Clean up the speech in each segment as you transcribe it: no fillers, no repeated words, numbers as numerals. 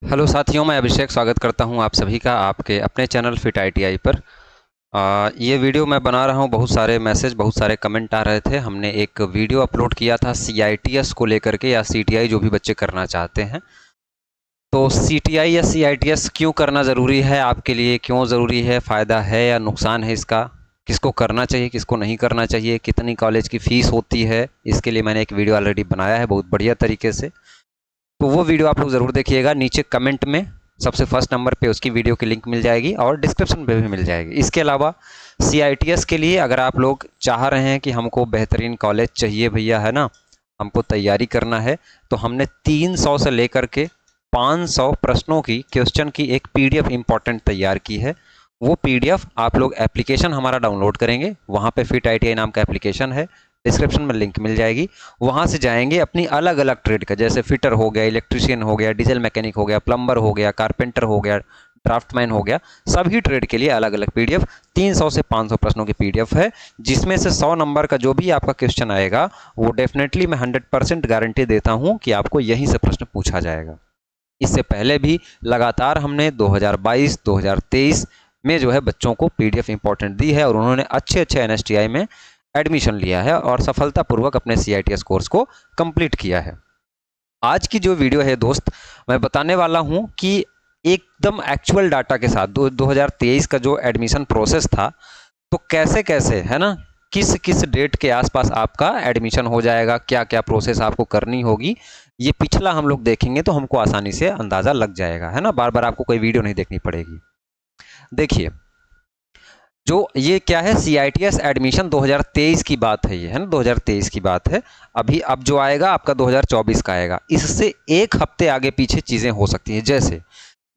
Hello साथियों, मैं अभिषेक स्वागत करता हूं आप सभी का आपके अपने चैनल फिट आईटीआई पर। ये वीडियो मैं बना रहा हूं, बहुत सारे मैसेज बहुत सारे कमेंट आ रहे थे। हमने एक वीडियो अपलोड किया था सीआईटीएस को लेकर के, या सीटीआई जो भी बच्चे करना चाहते हैं। तो सीटीआई या सीआईटीएस क्यों करना ज़रूरी है आपके लिए, क्यों ज़रूरी है, फ़ायदा है या नुकसान है इसका, किसको करना चाहिए किसको नहीं करना चाहिए, कितनी कॉलेज की फ़ीस होती है, इसके लिए मैंने एक वीडियो ऑलरेडी बनाया है बहुत बढ़िया तरीके से। तो वो वीडियो आप लोग ज़रूर देखिएगा। नीचे कमेंट में सबसे फर्स्ट नंबर पे उसकी वीडियो की लिंक मिल जाएगी और डिस्क्रिप्शन पे भी मिल जाएगी। इसके अलावा सीआईटीएस के लिए अगर आप लोग चाह रहे हैं कि हमको बेहतरीन कॉलेज चाहिए भैया, है ना, हमको तैयारी करना है, तो हमने 300 से लेकर के 500 प्रश्नों की क्वेश्चन की एक पीडीएफ इंपॉर्टेंट तैयार की है। वो पीडीएफ आप लोग एप्लीकेशन हमारा डाउनलोड करेंगे, वहाँ पे फिट आईटीआई नाम का एप्लीकेशन है, डिस्क्रिप्शन में लिंक मिल जाएगी। वहाँ से जाएंगे अपनी अलग अलग ट्रेड का, जैसे फिटर हो गया, इलेक्ट्रिशियन हो गया, डीजल मैकेनिक हो गया, प्लम्बर हो गया, कारपेंटर हो गया, ड्राफ्टमैन हो गया, सभी ट्रेड के लिए अलग अलग पीडीएफ 300 से 500 प्रश्नों की पीडीएफ है, जिसमें से 100 नंबर का जो भी आपका क्वेश्चन आएगा वो डेफिनेटली मैं 100% गारंटी देता हूँ कि आपको यहीं से प्रश्न पूछा जाएगा। इससे पहले भी लगातार हमने 2022 2023 में जो है बच्चों को पीडीएफ इंपॉर्टेंट दी है और उन्होंने अच्छे अच्छे एनएसटीआई में एडमिशन लिया है और सफलतापूर्वक अपने सीआईटीएस कोर्स को कंप्लीट किया है। आज की जो वीडियो है दोस्त, मैं बताने वाला हूं कि एकदम एक्चुअल डाटा के साथ 2023 का जो एडमिशन प्रोसेस था, तो कैसे कैसे, है ना, किस किस डेट के आसपास आपका एडमिशन हो जाएगा, क्या क्या प्रोसेस आपको करनी होगी, ये पिछला हम लोग देखेंगे तो हमको आसानी से अंदाज़ा लग जाएगा, है ना, बार बार आपको कोई वीडियो नहीं देखनी पड़ेगी। देखिए, जो ये क्या है, सीआईटीएस एडमिशन 2023 की बात है, ये है ना 2023 की बात है। अभी अब जो आएगा आपका 2024 का आएगा, इससे एक हफ्ते आगे पीछे चीज़ें हो सकती हैं। जैसे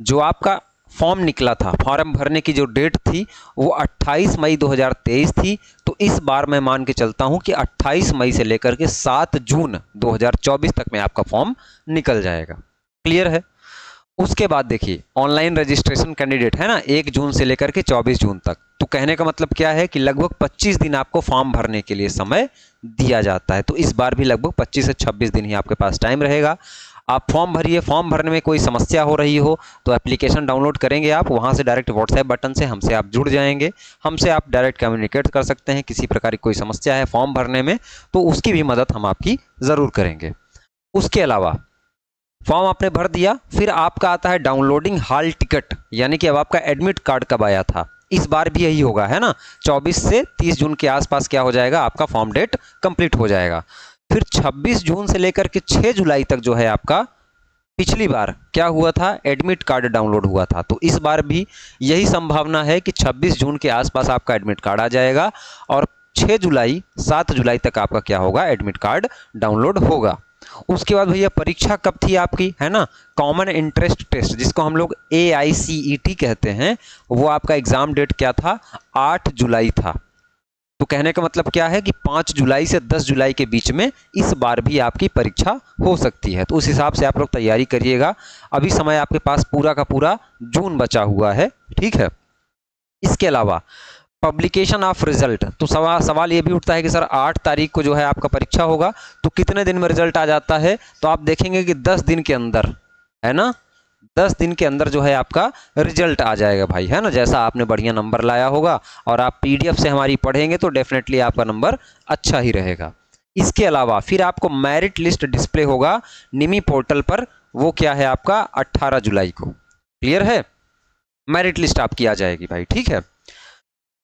जो आपका फॉर्म निकला था, फॉर्म भरने की जो डेट थी वो 28 मई 2023 थी, तो इस बार मैं मान के चलता हूं कि 28 मई से लेकर के 7 जून 2024 तक में आपका फॉर्म निकल जाएगा। क्लियर है? उसके बाद देखिए, ऑनलाइन रजिस्ट्रेशन कैंडिडेट है ना, 1 जून से लेकर के 24 जून तक, तो कहने का मतलब क्या है कि लगभग 25 दिन आपको फॉर्म भरने के लिए समय दिया जाता है। तो इस बार भी लगभग 25 से 26 दिन ही आपके पास टाइम रहेगा। आप फॉर्म भरिए, फॉर्म भरने में कोई समस्या हो रही हो तो एप्लीकेशन डाउनलोड करेंगे आप, वहाँ से डायरेक्ट व्हाट्सएप बटन से हमसे आप जुड़ जाएंगे, हमसे आप डायरेक्ट कम्युनिकेट कर सकते हैं। किसी प्रकार की कोई समस्या है फॉर्म भरने में तो उसकी भी मदद हम आपकी ज़रूर करेंगे। उसके अलावा फॉर्म आपने भर दिया, फिर आपका आता है डाउनलोडिंग हॉल टिकट, यानी कि अब आपका एडमिट कार्ड कब आया था, इस बार भी यही होगा, है ना, 24 से 30 जून के आसपास क्या हो जाएगा, आपका फॉर्म डेट कंप्लीट हो जाएगा। फिर 26 जून से लेकर के 6 जुलाई तक जो है आपका, पिछली बार क्या हुआ था, एडमिट कार्ड डाउनलोड हुआ था, तो इस बार भी यही संभावना है कि 26 जून के आसपास आपका एडमिट कार्ड आ जाएगा और 6 जुलाई 7 जुलाई तक आपका क्या होगा, एडमिट कार्ड डाउनलोड होगा। उसके बाद भैया परीक्षा कब थी आपकी, है ना, कॉमन इंटरेस्ट टेस्ट जिसको हम लोग AICET कहते हैं, वो आपका एग्जाम डेट क्या था, 8 जुलाई था। तो कहने का मतलब क्या है कि 5 जुलाई से 10 जुलाई के बीच में इस बार भी आपकी परीक्षा हो सकती है। तो उस हिसाब से आप लोग तैयारी करिएगा। अभी समय आपके पास पूरा का पूरा जून बचा हुआ है, ठीक है। इसके अलावा पब्लिकेशन ऑफ रिजल्ट, तो सवाल ये भी उठता है कि सर 8 तारीख को जो है आपका परीक्षा होगा, तो कितने दिन में रिजल्ट आ जाता है, तो आप देखेंगे कि 10 दिन के अंदर, है ना, 10 दिन के अंदर जो है आपका रिजल्ट आ जाएगा भाई, है ना। जैसा आपने बढ़िया नंबर लाया होगा और आप पीडीएफ से हमारी पढ़ेंगे तो डेफिनेटली आपका नंबर अच्छा ही रहेगा। इसके अलावा फिर आपको मेरिट लिस्ट डिस्प्ले होगा निमी पोर्टल पर, वो क्या है आपका 18 जुलाई को। क्लियर है? मेरिट लिस्ट आपकी आ जाएगी भाई, ठीक है।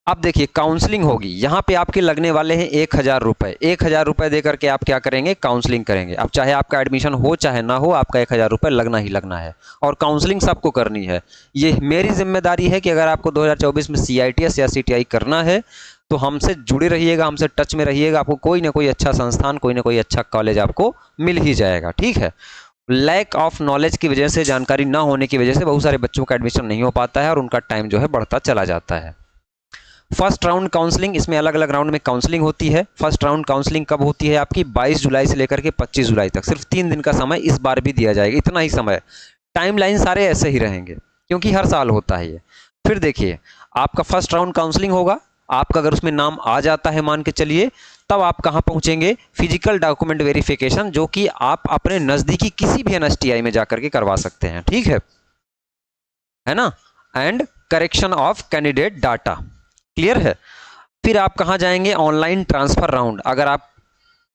अब देखिए, काउंसलिंग होगी, यहाँ पे आपके लगने वाले हैं 1,000 रुपये। 1,000 रुपये देकर के आप क्या करेंगे, काउंसलिंग करेंगे। अब चाहे आपका एडमिशन हो चाहे ना हो, आपका 1,000 रुपये लगना ही लगना है और काउंसलिंग सबको करनी है। ये मेरी जिम्मेदारी है कि अगर आपको 2024 में CITS या CTI करना है तो हमसे जुड़े रहिएगा, हमसे टच में रहिएगा, आपको कोई ना कोई अच्छा संस्थान, कोई ना कोई अच्छा कॉलेज आपको मिल ही जाएगा, ठीक है। लैक ऑफ नॉलेज की वजह से, जानकारी ना होने की वजह से बहुत सारे बच्चों का एडमिशन नहीं हो पाता है और उनका टाइम जो है बढ़ता चला जाता है। फर्स्ट राउंड काउंसलिंग, इसमें अलग अलग राउंड में काउंसलिंग होती है। फर्स्ट राउंड काउंसलिंग कब होती है आपकी, 22 जुलाई से लेकर के 25 जुलाई तक, सिर्फ 3 दिन का समय इस बार भी दिया जाएगा, इतना ही समय। टाइमलाइन सारे ऐसे ही रहेंगे क्योंकि हर साल होता है ये। फिर देखिए, आपका फर्स्ट राउंड काउंसलिंग होगा, आपका अगर उसमें नाम आ जाता है मान के चलिए, तब आप कहाँ पहुँचेंगे, फिजिकल डॉक्यूमेंट वेरिफिकेशन, जो कि आप अपने नज़दीकी किसी भी एनएसटीआई में जाकर के करवा सकते हैं, ठीक है ना। And correction of candidate data, clear है। फिर आप कहाँ जाएंगे, ऑनलाइन ट्रांसफर राउंड। अगर आप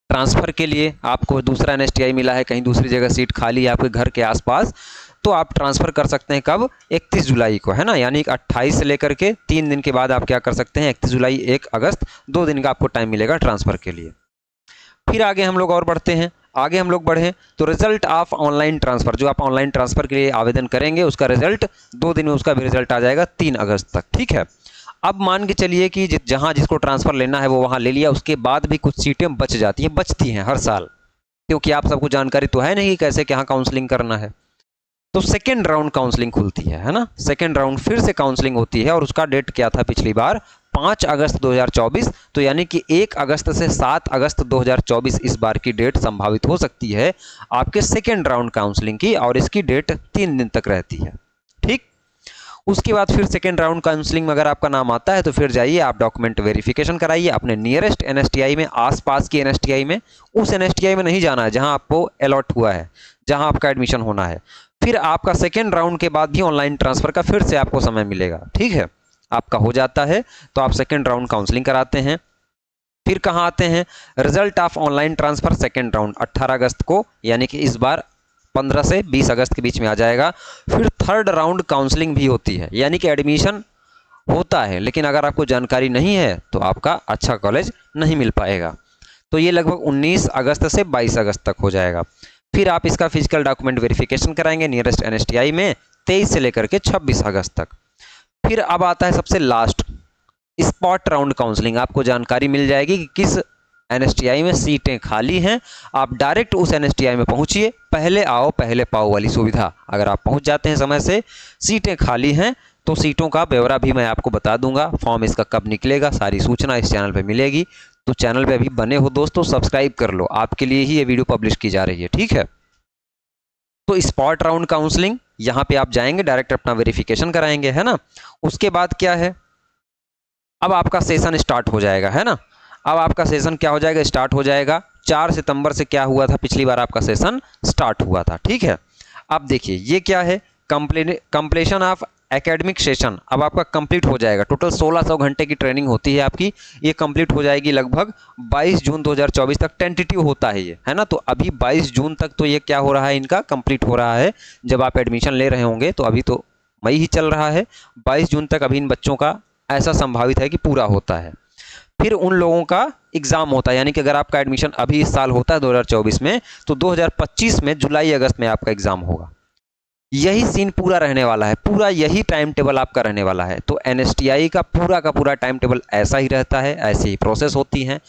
ट्रांसफर के लिए आपको दूसरा एनएसटीआई मिला है, कहीं दूसरी जगह सीट खाली है आपके घर के आसपास, तो आप ट्रांसफ़र कर सकते हैं कब, 31 जुलाई को, है ना। यानी 28 से लेकर के 3 दिन के बाद आप क्या कर सकते हैं, 31 जुलाई 1 अगस्त 2 दिन का आपको टाइम मिलेगा ट्रांसफ़र के लिए। फिर आगे हम लोग और बढ़ते हैं, आगे हम लोग बढ़ें तो रिजल्ट ऑफ ऑनलाइन ट्रांसफ़र, जो आप ऑनलाइन ट्रांसफ़र के लिए आवेदन करेंगे उसका रिजल्ट 2 दिन में उसका भी रिजल्ट आ जाएगा 3 अगस्त तक, ठीक है। अब मान के चलिए कि जहाँ जिसको ट्रांसफ़र लेना है वो वहाँ ले लिया, उसके बाद भी कुछ सीटें बचती हैं हर साल, क्योंकि आप सबको जानकारी तो है नहीं कि कैसे क्या काउंसलिंग करना है। तो सेकेंड राउंड काउंसलिंग खुलती है ना। सेकेंड राउंड फिर से काउंसलिंग होती है, और उसका डेट क्या था पिछली बार, 5 अगस्त 2024। तो यानी कि 1 अगस्त से 7 अगस्त 2024 इस बार की डेट संभावित हो सकती है आपके सेकेंड राउंड काउंसलिंग की, और इसकी डेट 3 दिन तक रहती है, ठीक। उसके बाद फिर सेकेंड राउंड काउंसलिंग में अगर आपका नाम आता है तो फिर जाइए आप डॉक्यूमेंट वेरिफिकेशन कराइए अपने नियरेस्ट एनएसटीआई में, आसपास की एनएसटीआई में। उस एनएसटीआई में नहीं जाना है जहां आपको अलॉट हुआ है, जहां आपका एडमिशन होना है। फिर आपका सेकेंड राउंड के बाद भी ऑनलाइन ट्रांसफ़र का फिर से आपको समय मिलेगा, ठीक है। आपका हो जाता है तो आप सेकेंड राउंड काउंसलिंग कराते हैं। फिर कहाँ आते हैं, result of online transfer second round 18 अगस्त को, यानी कि इस बार 15 से 20 अगस्त के बीच में आ जाएगा। फिर थर्ड राउंड काउंसलिंग भी होती है, यानी कि एडमिशन होता है, लेकिन अगर आपको जानकारी नहीं है तो आपका अच्छा कॉलेज नहीं मिल पाएगा। तो ये लगभग 19 अगस्त से 22 अगस्त तक हो जाएगा। फिर आप इसका फिजिकल डॉक्यूमेंट वेरिफिकेशन कराएंगे नियरेस्ट एनएसटीआई में 23 से लेकर के 26 अगस्त तक। फिर अब आता है सबसे लास्ट, स्पॉट राउंड काउंसलिंग। आपको जानकारी मिल जाएगी कि किस एनएसटीआई में सीटें खाली हैं, आप डायरेक्ट उस एनएसटीआई में पहुंचिए, पहले आओ पहले पाओ वाली सुविधा। अगर आप पहुंच जाते हैं समय से, सीटें खाली हैं, तो सीटों का ब्यौरा भी मैं आपको बता दूंगा, फॉर्म इसका कब निकलेगा, सारी सूचना इस चैनल पे मिलेगी। तो चैनल पे अभी बने हो दोस्तों, सब्सक्राइब कर लो, आपके लिए ही ये वीडियो पब्लिश की जा रही है, ठीक है। तो स्पॉट राउंड काउंसलिंग, यहाँ पे आप जाएंगे डायरेक्ट अपना वेरिफिकेशन कराएंगे, है ना। उसके बाद क्या है, अब आपका सेशन स्टार्ट हो जाएगा, है ना। अब आपका सेशन क्या हो जाएगा, स्टार्ट हो जाएगा। 4 सितंबर से क्या हुआ था, पिछली बार आपका सेशन स्टार्ट हुआ था, ठीक है। अब देखिए ये क्या है, कंप्लीशन ऑफ एकेडमिक सेशन। अब आपका कंप्लीट हो जाएगा, टोटल 1600 घंटे की ट्रेनिंग होती है आपकी, ये कंप्लीट हो जाएगी लगभग 22 जून 2024 तक। टेंटेटिव होता है ये, है ना। तो अभी 22 जून तक तो ये क्या हो रहा है, इनका कंप्लीट हो रहा है। जब आप एडमिशन ले रहे होंगे तो अभी तो मई ही चल रहा है, 22 जून तक अभी इन बच्चों का ऐसा संभावित है कि पूरा होता है। फिर उन लोगों का एग्ज़ाम होता है, यानी कि अगर आपका एडमिशन अभी इस साल होता है 2024 में, तो 2025 में जुलाई अगस्त में आपका एग्ज़ाम होगा। यही सीन पूरा रहने वाला है, पूरा यही टाइम टेबल आपका रहने वाला है। तो एनएसटीआई का पूरा टाइम टेबल ऐसा ही रहता है, ऐसी ही प्रोसेस होती हैं।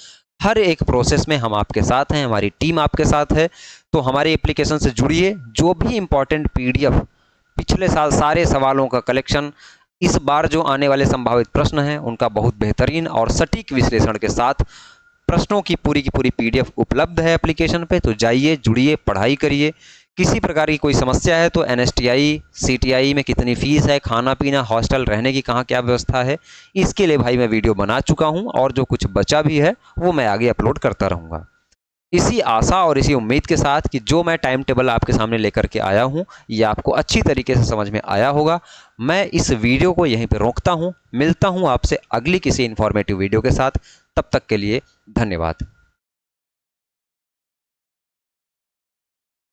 हर एक प्रोसेस में हम आपके साथ हैं, हमारी टीम आपके साथ है। तो हमारे एप्लीकेशन से जुड़िए, जो भी इंपॉर्टेंट पीडीएफ, पिछले साल सारे सवालों का कलेक्शन, इस बार जो आने वाले संभावित प्रश्न हैं उनका बहुत बेहतरीन और सटीक विश्लेषण के साथ प्रश्नों की पूरी पीडीएफ उपलब्ध है एप्लीकेशन पे। तो जाइए, जुड़िए, पढ़ाई करिए। किसी प्रकार की कोई समस्या है तो एनएसटीआई, सीटीआई में कितनी फ़ीस है, खाना पीना, हॉस्टल रहने की कहाँ क्या व्यवस्था है, इसके लिए भाई मैं वीडियो बना चुका हूँ, और जो कुछ बचा भी है वो मैं आगे अपलोड करता रहूँगा। इसी आशा और इसी उम्मीद के साथ कि जो मैं टाइम टेबल आपके सामने लेकर के आया हूँ ये आपको अच्छी तरीके से समझ में आया होगा। मैं इस वीडियो को यहीं पर रोकता हूँ, मिलता हूँ आपसे अगली किसी इन्फॉर्मेटिव वीडियो के साथ। तब तक के लिए धन्यवाद।